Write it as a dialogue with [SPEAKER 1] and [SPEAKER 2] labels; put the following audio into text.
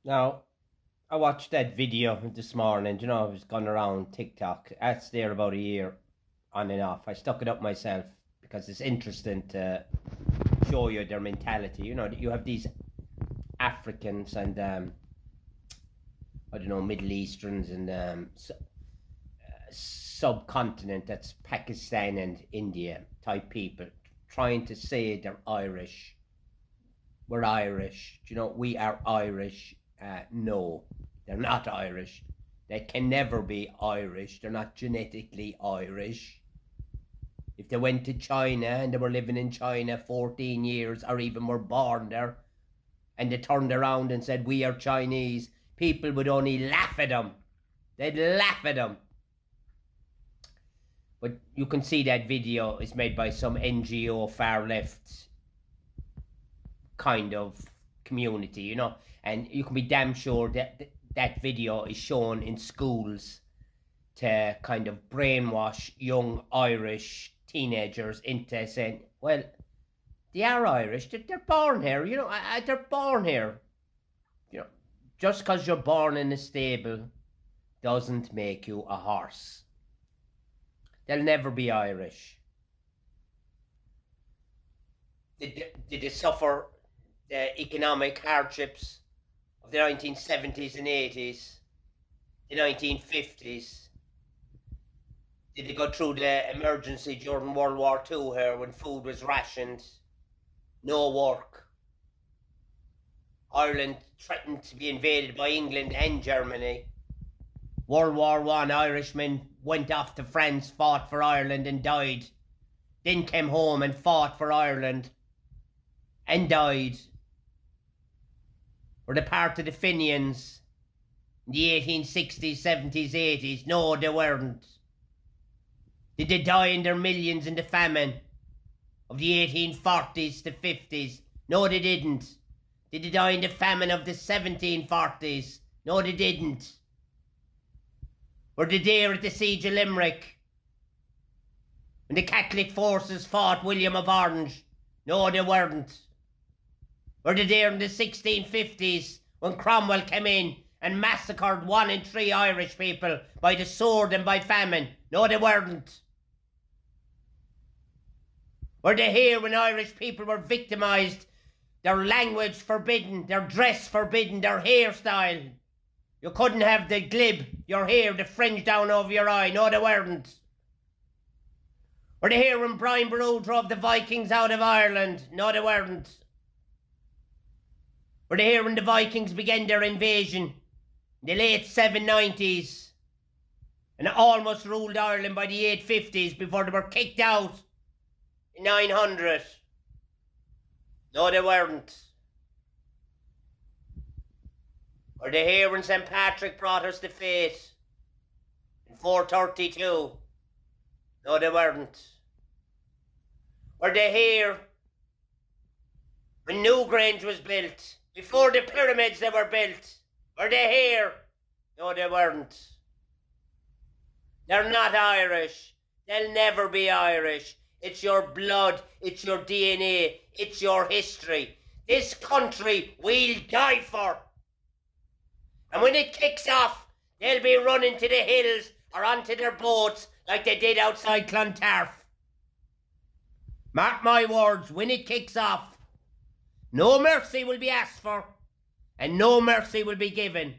[SPEAKER 1] Now, I watched that video this morning, you know, it was gone around TikTok. That's there about a year on and off. I stuck it up myself because it's interesting to show you their mentality. You know, you have these Africans and, I don't know, Middle Easterns and subcontinent, that's Pakistan and India type people, trying to say they're Irish. We're Irish. You know, we are Irish. No, they're not Irish. They can never be Irish. They're not genetically Irish. If they went to China and they were living in China 14 years or even were born there and they turned around and said, we are Chinese, people would only laugh at them. They'd laugh at them. But you can see that video is made by some NGO far left kind of community, you know, and you can be damn sure that that video is shown in schools to kind of brainwash young Irish teenagers into saying, well, they are Irish, they're born here, you know, they're born here. You know, just because you're born in a stable doesn't make you a horse. They'll never be Irish. Did they suffer the economic hardships of the 1970s and 80s, the 1950s? Did they go through the emergency during World War II here when food was rationed, no work? Ireland threatened to be invaded by England and Germany. World War I, Irishmen went off to France, fought for Ireland and died. Then came home and fought for Ireland and died. Were they part of the Fenians in the 1860s, 70s, 80s? No, they weren't. Did they die in their millions in the famine of the 1840s to 50s? No, they didn't. Did they die in the famine of the 1740s? No, they didn't. Were they there at the siege of Limerick when the Catholic forces fought William of Orange? No, they weren't. Were they there in the 1650s when Cromwell came in and massacred 1 in 3 Irish people by the sword and by famine? No, they weren't. Were they here when Irish people were victimised, their language forbidden, their dress forbidden, their hairstyle? You couldn't have the glib, your hair, the fringe down over your eye. No, they weren't. Were they here when Brian Boru drove the Vikings out of Ireland? No, they weren't. Were they here when the Vikings began their invasion in the late 790s and almost ruled Ireland by the 850s before they were kicked out in 900? No, they weren't. Were they here when St. Patrick brought us to faith in 432? No, they weren't. Were they here when Newgrange was built, before the pyramids that were built? Were they here? No, they weren't. They're not Irish. They'll never be Irish. It's your blood, it's your DNA, it's your history. This country we'll die for. And when it kicks off, they'll be running to the hills or onto their boats like they did outside Clontarf. Mark my words, when it kicks off, no mercy will be asked for and no mercy will be given.